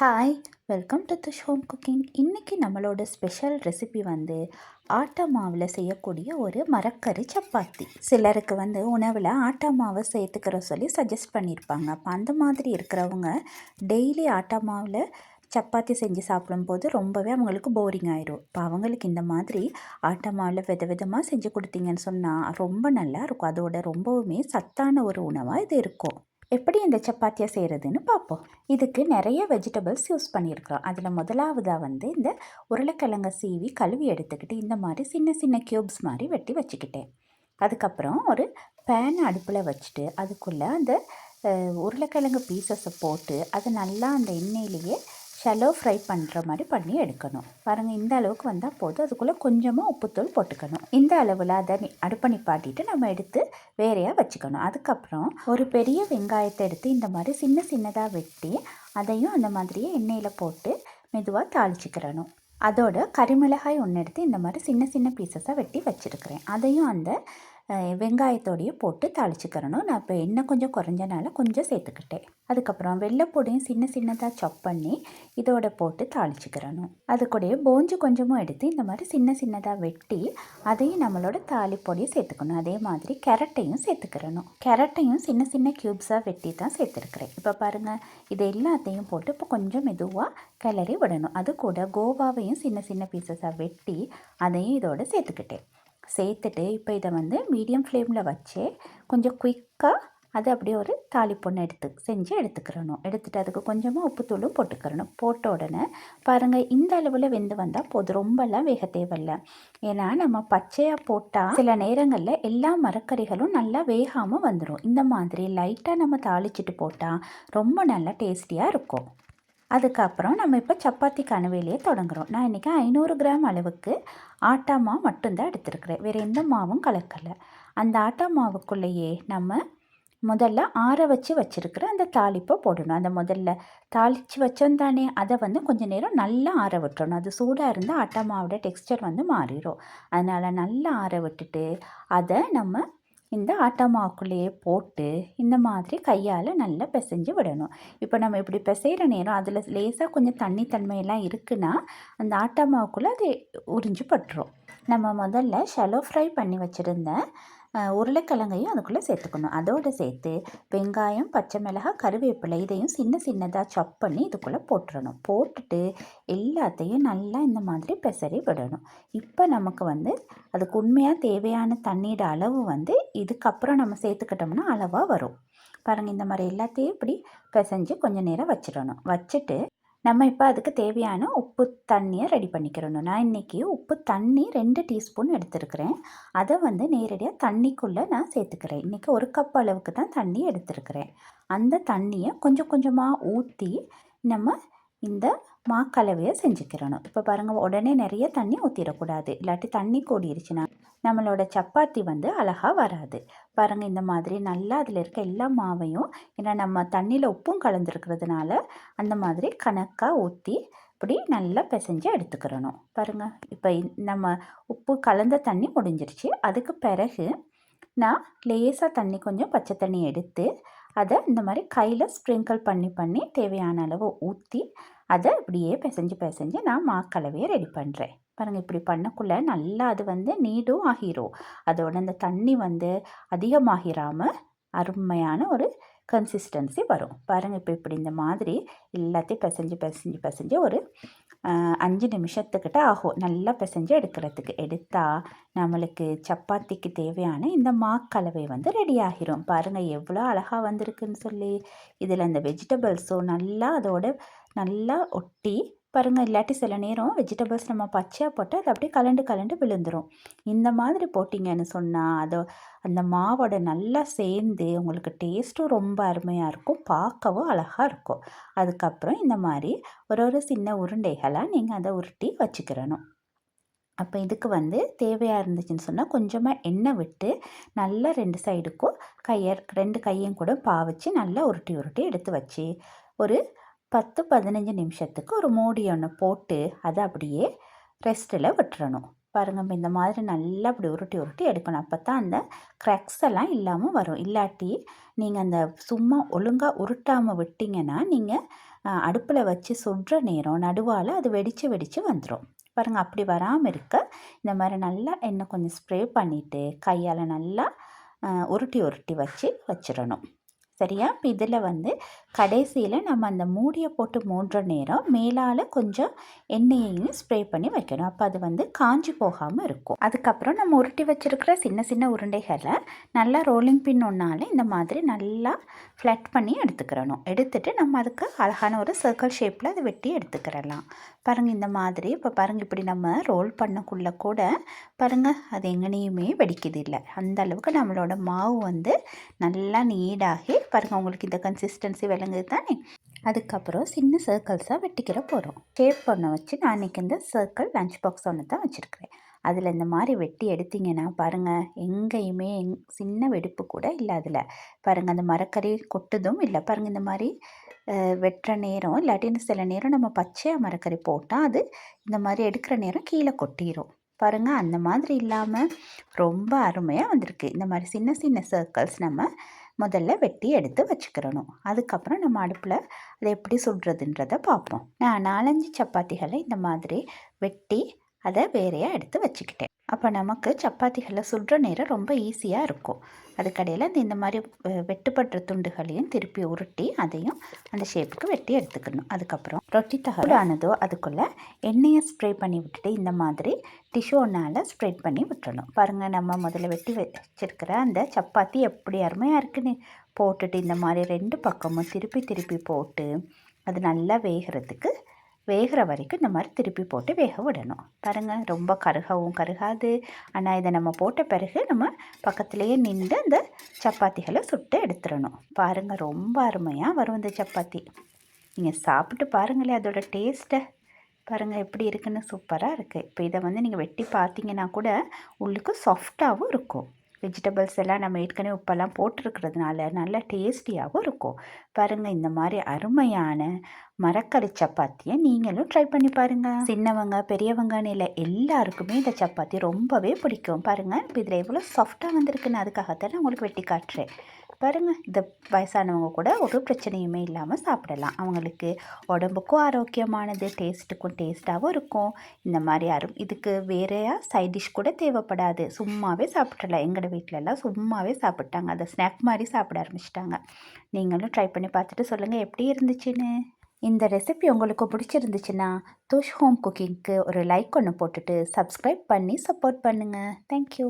Hi, welcome to dish home cooking. இன்றைக்கி நம்மளோட special recipe வந்து ஆட்டா மாவில் செய்யக்கூடிய ஒரு மரக்கறி சப்பாத்தி. சிலருக்கு வந்து உணவில் ஆட்டா மாவை சேர்த்துக்கிற சொல்லி சஜஸ்ட் பண்ணியிருப்பாங்க. அப்போ அந்த மாதிரி இருக்கிறவங்க டெய்லி ஆட்டா மாவில் சப்பாத்தி செஞ்சு சாப்பிடும்போது ரொம்பவே அவங்களுக்கு போரிங் ஆயிடும். இப்போ அவங்களுக்கு இந்த மாதிரி ஆட்டா மாவில் விதமாக செஞ்சு கொடுத்தீங்கன்னு சொன்னால் ரொம்ப நல்லா இருக்கும். அதோட ரொம்பவுமே சத்தான ஒரு உணவாக இது இருக்கும். எப்படி இந்த சப்பாத்தியை செய்கிறதுன்னு பார்ப்போம். இதுக்கு நிறைய வெஜிடபிள்ஸ் யூஸ் பண்ணியிருக்கிறோம். அதில் முதலாவதாக வந்து இந்த உருளைக்கிழங்கை சீவி கழுவி எடுத்துக்கிட்டு இந்த மாதிரி சின்ன சின்ன க்யூப்ஸ் மாதிரி வெட்டி வச்சுக்கிட்டேன். அதுக்கப்புறம் ஒரு பேன் அடுப்பில் வச்சுட்டு அதுக்குள்ளே அந்த உருளைக்கிழங்கு பீசஸை போட்டு அதை நல்லா அந்த எண்ணெயிலேயே ஷலோ ஃப்ரை பண்ணுற மாதிரி பண்ணி எடுக்கணும். பாருங்கள், இந்த அளவுக்கு வந்தால் போதும். அதுக்குள்ளே கொஞ்சமாக உப்புத்தூள் போட்டுக்கணும். இந்த அளவில் அதை அடுப்பை நிப்பாட்டிட்டு நம்ம எடுத்து வேறையாக வச்சுக்கணும். அதுக்கப்புறம் ஒரு பெரிய வெங்காயத்தை எடுத்து இந்த மாதிரி சின்ன சின்னதாக வெட்டி அதையும் அந்த மாதிரியே எண்ணெயில் போட்டு மெதுவாக தாளிச்சிக்கிறணும். அதோட கறிமிளகாய் ஒன்று எடுத்து இந்த மாதிரி சின்ன சின்ன பீசஸாக வெட்டி வச்சுருக்கிறேன். அதையும் அந்த வெங்காயத்தோடையே போட்டு தாளிச்சிக்கிறணும். நான் இப்போ எண்ணெய் கொஞ்சம் குறைஞ்சனால கொஞ்சம் சேர்த்துக்கிட்டேன். அதுக்கப்புறம் வெள்ளைப்பொடியும் சின்ன சின்னதாக சாப் பண்ணி இதோட போட்டு தாளிச்சிக்கிறணும். அது கூடயே போஞ்சு கொஞ்சமும் எடுத்து இந்த மாதிரி சின்ன சின்னதாக வெட்டி அதையும் நம்மளோட தாளிப்பொடியை சேர்த்துக்கணும். அதே மாதிரி கேரட்டையும் சேர்த்துக்கிறணும். கேரட்டையும் சின்ன சின்ன க்யூப்ஸாக வெட்டி தான் சேர்த்துருக்குறேன். இப்போ பாருங்கள், இது எல்லாத்தையும் போட்டு இப்போ கொஞ்சம் மெதுவாக கிளறி விடணும். அது கூட கோவாவையும் சின்ன சின்ன பீசஸாக வெட்டி அதையும் இதோடு சேர்த்துட்டு இப்போ இதை வந்து மீடியம் ஃப்ளேமில் வச்சு கொஞ்சம் குயிக்காக அதை அப்படியே ஒரு தாளிப்பொண்ணு செஞ்சு எடுத்துட்டு அதுக்கு கொஞ்சமாக உப்புத்தூளும் போட்டுக்கிறணும். போட்ட உடனே பாருங்கள், இந்த அளவில் வெந்து வந்தால் போதும். ரொம்பலாம் வேக தேவையில்லை. ஏன்னா நம்ம பச்சையாக போட்டால் சில நேரங்களில் எல்லா மரக்கறிகளும் நல்லா வேகாமல் வந்துடும். இந்த மாதிரி லைட்டாக நம்ம தாளிச்சிட்டு போட்டால் ரொம்ப நல்லா டேஸ்டியாக இருக்கும். அதுக்கப்புறம் நம்ம இப்போ சப்பாத்திக்கான வேலையை தொடங்குகிறோம். நான் இன்றைக்கி 500 கிராம் அளவுக்கு ஆட்டா மாவு மட்டும்தான் எடுத்துருக்கிறேன். வேறு எந்த மாவும் கலக்கலை. அந்த ஆட்டா மாவுக்குள்ளேயே நம்ம முதல்ல ஆற வச்சுருக்கிற அந்த தாளிப்பை போடணும். அந்த முதல்ல தாளித்து வச்சோம் தானே, அதை வந்து கொஞ்சம் நேரம் நல்லா ஆற விட்டுறணும். அது சூடாக இருந்தால் ஆட்டா மாவோட டெக்ஸ்சர் வந்து மாறிடும். அதனால் நல்லா ஆற விட்டுட்டு அதை நம்ம இந்த ஆட்டா மாவுக்குள்ளேயே போட்டு இந்த மாதிரி கையால் நல்லா பிசைஞ்சு விடணும். இப்போ நம்ம இப்படி பிசைகிற நேரம் அதில் லேசாக கொஞ்சம் தன்மையெல்லாம் இருக்குன்னா அந்த ஆட்டா மாவுக்குள்ளே அது உறிஞ்சு பட்டுரும். நம்ம முதல்ல ஷலோ ஃப்ரை பண்ணி வச்சுருந்த உருளைக்கிழங்கையும் அதுக்குள்ளே சேர்த்துக்கணும். அதோடு சேர்த்து வெங்காயம், பச்சை மிளகாய், கருவேப்பிலை இதையும் சின்ன சின்னதாக சாப் பண்ணி இதுக்குள்ளே போட்டுட்டு எல்லாத்தையும் நல்லா இந்த மாதிரி பெசரி விடணும். இப்போ நமக்கு வந்து அதுக்கு உண்மையாக தேவையான தண்ணீர் அளவு வந்து இதுக்கப்புறம் நம்ம சேர்த்துக்கிட்டோம்னா அளவாக வரும். பாருங்கள், இந்த மாதிரி எல்லாத்தையும் இப்படி பிசைஞ்சு கொஞ்சம் நேரம் வச்சுட்டு நம்ம இப்போ அதுக்கு தேவையான உப்பு தண்ணியை ரெடி பண்ணிக்கிறணும். நான் இன்றைக்கி உப்பு தண்ணி 2 டீஸ்பூன் எடுத்துருக்கிறேன். அதை வந்து நேரடியாக தண்ணிக்குள்ளே நான் சேர்த்துக்கிறேன். இன்றைக்கி 1 கப் அளவுக்கு தான் தண்ணி எடுத்துருக்கிறேன். அந்த தண்ணியை கொஞ்சம் கொஞ்சமாக ஊற்றி நம்ம இந்த மாக்கலவையை செஞ்சுக்கிறணும். இப்போ பாருங்கள், உடனே நிறைய தண்ணி ஊற்றிடக்கூடாது. இல்லாட்டி தண்ணி கூடிருச்சுன்னா நம்மளோட சப்பாத்தி வந்து அழகாக வராது. பாருங்கள், இந்த மாதிரி நல்லா அதில் இருக்க எல்லா மாவையும், ஏன்னா நம்ம தண்ணியில் உப்பும் கலந்துருக்கிறதுனால அந்த மாதிரி கணக்காக ஊற்றி இப்படி நல்லா பிசைஞ்சு எடுத்துக்கிறணும். பாருங்கள், இப்போ நம்ம உப்பு கலந்த தண்ணி முடிஞ்சிருச்சு. அதுக்கு பிறகு நான் லேசாக தண்ணி கொஞ்சம் பச்சை தண்ணி எடுத்து அதை இந்த மாதிரி கையில் ஸ்ப்ரிங்கிள் பண்ணி தேவையான அளவு ஊற்றி அதை இப்படியே பிசைஞ்சு நான் மாக்கலவையை ரெடி பண்ணுறேன். பாருங்கள், இப்படி பண்ணக்குள்ளே நல்லா அது வந்து நீடும் ஆகிரும். அதோட அந்த தண்ணி வந்து அதிகமாகிராமல் அருமையான ஒரு கன்சிஸ்டன்சி வரும். பாருங்கள், இப்போ இப்படி இந்த மாதிரி எல்லாத்தையும் பிசைஞ்சு ஒரு 5 நிமிஷத்துக்கிட்ட ஆகும் நல்லா பிசைஞ்சு எடுத்தால் நம்மளுக்கு சப்பாத்திக்கு தேவையான இந்த மாக்கலவை வந்து ரெடி ஆகிரும். பாருங்கள், எவ்வளோ அழகாக வந்திருக்குன்னு சொல்லி. இதில் அந்த வெஜிடபிள்ஸும் நல்லா அதோட நல்லா ஒட்டி பாருங்கள். இல்லாட்டி சில நேரம் வெஜிடபிள்ஸ் நம்ம பச்சையாக போட்டு அது அப்படியே கலண்டு விழுந்துடும். இந்த மாதிரி போட்டிங்கன்னு சொன்னால் அந்த மாவோட நல்லா சேர்ந்து உங்களுக்கு டேஸ்ட்டும் ரொம்ப அருமையாக இருக்கும், பார்க்கவும் அழகாக இருக்கும். அதுக்கப்புறம் இந்த மாதிரி ஒரு சின்ன உருண்டைகளாக நீங்கள் அதை உருட்டி வச்சுக்கிறணும். அப்போ இதுக்கு வந்து தேவையாக இருந்துச்சுன்னு சொன்னால் கொஞ்சமாக எண்ணெய் விட்டு நல்லா 2 சைடுக்கும் 2 கையும் கூட பாவச்சு நல்லா உருட்டி எடுத்து வச்சு ஒரு 10-15 நிமிஷத்துக்கு ஒரு மூடி ஒன்று போட்டு அதை அப்படியே ரெஸ்ட்டில் விட்டுறணும். பாருங்கள், இந்த மாதிரி நல்லா அப்படி உருட்டி எடுக்கணும். அப்போ தான் அந்த க்ராக்ஸ் எல்லாம் இல்லாமல் வரும். இல்லாட்டி நீங்கள் அந்த சும்மா ஒழுங்காக உருட்டாமல் விட்டிங்கன்னா நீங்கள் அடுப்பில் வச்சு சுடுற நேரம் நடுவால் அது வெடித்து வெடித்து வந்துடும். பாருங்கள், அப்படி வராமல் இருக்க இந்த மாதிரி நல்லா எண்ணெய் கொஞ்சம் ஸ்ப்ரே பண்ணிவிட்டு கையால் நல்லா உருட்டி உருட்டி வச்சிடணும். சரியா? இப்போ இதில் வந்து கடைசியில் நம்ம அந்த மூடியை போட்டு மூடுற நேரம் மேலால் கொஞ்சம் எண்ணெயையும் ஸ்ப்ரே பண்ணி வைக்கணும். அப்போ அது வந்து காஞ்சி போகாமல் இருக்கும். அதுக்கப்புறம் நம்ம உருட்டி வச்சுருக்கிற சின்ன சின்ன உருண்டைகளை நல்லா ரோலிங் பின் ஒன்றால் இந்த மாதிரி நல்லா ஃப்ளட் பண்ணி எடுத்துக்கிறணும். எடுத்துகிட்டு நம்ம அதுக்கு அழகான ஒரு சர்க்கிள் ஷேப்பில் அதை வெட்டி எடுத்துக்கிறலாம். பாருங்கள், இந்த மாதிரி இப்போ பாருங்கள், இப்படி நம்ம ரோல் பண்ணக்குள்ளே கூட பாருங்கள் அது எங்கேயுமே வெடிக்குது இல்லை. அந்த அளவுக்கு நம்மளோட மாவு வந்து நல்லா நீடாகி பாருங்கள், உங்களுக்கு இந்த கன்சிஸ்டன்சி விளங்குது தானே. அதுக்கப்புறம் சின்ன சர்க்கிள்ஸாக வெட்டிக்கிற போகிறோம். ஷேப் பண்ண வச்சு நான் இன்றைக்கி இந்த சர்க்கிள் லஞ்ச் பாக்ஸ் ஒன்று தான் வச்சுருக்கிறேன். அதில் இந்த மாதிரி வெட்டி எடுத்திங்கன்னா பாருங்கள், எங்கேயுமே சின்ன வெடிப்பு கூட இல்லை. அதில் பாருங்கள், அந்த மரக்கறி கொட்டுதும் இல்லை. பாருங்கள், இந்த மாதிரி வெட்டுற நேரம் இல்லாட்டி சில நேரம் நம்ம பச்சையாக மரக்கறி போட்டால் அது இந்த மாதிரி எடுக்கிற நேரம் கீழே கொட்டிடும். பாருங்கள், அந்த மாதிரி இல்லாமல் ரொம்ப அருமையாக வந்திருக்கு. இந்த மாதிரி சின்ன சின்ன சர்க்கிள்ஸ் நம்ம முதல்ல வெட்டி எடுத்து வச்சுக்கிறணும். அதுக்கப்புறம் நம்ம அடுப்பில் அதை எப்படி சுடுறதுன்றதை பார்ப்போம். நான் 4-5 சப்பாத்திகளை இந்த மாதிரி வெட்டி அதை வேறையாக எடுத்து வச்சுக்கிட்டேன். அப்போ நமக்கு சப்பாத்திகளை சுடுற நேரம் ரொம்ப ஈஸியாக இருக்கும். அதுக்கடையில் இந்த மாதிரி வெட்டுப்படுற துண்டுகளையும் திருப்பி உருட்டி அதையும் அந்த ஷேப்புக்கு வெட்டி எடுத்துக்கணும். அதுக்கப்புறம் ரொட்டி தகவலானதோ அதுக்குள்ளே எண்ணெயை ஸ்ப்ரே பண்ணி விட்டுட்டு இந்த மாதிரி டிஷ்யூனால் ஸ்ப்ரெட் பண்ணி விட்டுறணும். பாருங்கள், நம்ம முதல்ல வெட்டி வச்சிருக்கிற அந்த சப்பாத்தி எப்படி அருமையாக இருக்குன்னு போட்டுட்டு இந்த மாதிரி 2 பக்கமும் திருப்பி திருப்பி போட்டு அது நல்லா வேகிற வரைக்கும் இந்த மாதிரி திருப்பி போட்டு வேக விடணும். பாருங்கள், ரொம்ப கருகவும் கருகாது. ஆனால் இதை நம்ம போட்ட பிறகு நம்ம பக்கத்துலேயே நின்று அந்த சப்பாத்திகளை சுட்டு எடுத்துடணும். பாருங்கள், ரொம்ப அருமையாக வரும் இந்த சப்பாத்தி. நீங்கள் சாப்பிட்டு பாருங்களேன் அதோட டேஸ்ட்டை. பாருங்கள் எப்படி இருக்குன்னு, சூப்பராக இருக்குது. இப்போ இதை வந்து நீங்கள் வெட்டி பார்த்தீங்கன்னா கூட உள்ளுக்கு சாஃப்டாகவும் இருக்கும். வெஜிடபிள்ஸ் எல்லாம் நம்ம ஏற்கனவே உப்பெல்லாம் போட்டிருக்கிறதுனால நல்லா டேஸ்டியாகவும் இருக்கும். பாருங்கள், இந்த மாதிரி அருமையான மரக்கறி சப்பாத்தியை நீங்களும் ட்ரை பண்ணி பாருங்கள். சின்னவங்க பெரியவங்கன்னு இல்லை, எல்லாருக்குமே இந்த சப்பாத்தி ரொம்பவே பிடிக்கும். பாருங்கள், இப்போ இதில் எவ்வளோ சாஃப்டாக வந்திருக்குன்னு அதுக்காகத்தான் நான் உங்களுக்கு வெட்டி காட்டுறேன். பாருங்கள், இந்த வயசானவங்க கூட ஒரு பிரச்சனையுமே இல்லாமல் சாப்பிடலாம். அவங்களுக்கு உடம்புக்கும் ஆரோக்கியமானது, டேஸ்ட்டுக்கும் டேஸ்ட்டாகவும் இருக்கும். இந்த மாதிரி இதுக்கு வேறையாக சைட் டிஷ் கூட தேவைப்படாது. சும்மாவே சாப்பிட்றலாம். எங்களோட வீட்டிலலாம் சும்மாவே சாப்பிட்டாங்க. அதை ஸ்நாக் மாதிரி சாப்பிட ஆரம்பிச்சிட்டாங்க. நீங்களும் ட்ரை பண்ணி பார்த்துட்டு சொல்லுங்கள் எப்படி இருந்துச்சுன்னு. இந்த ரெசிபி உங்களுக்கு பிடிச்சிருந்துச்சுன்னா தோஷ் ஹோம் குக்கிங்க்கு ஒரு லைக் ஒன்று போட்டுட்டு சப்ஸ்கிரைப் பண்ணி சப்போர்ட் பண்ணுங்கள். தேங்க்யூ.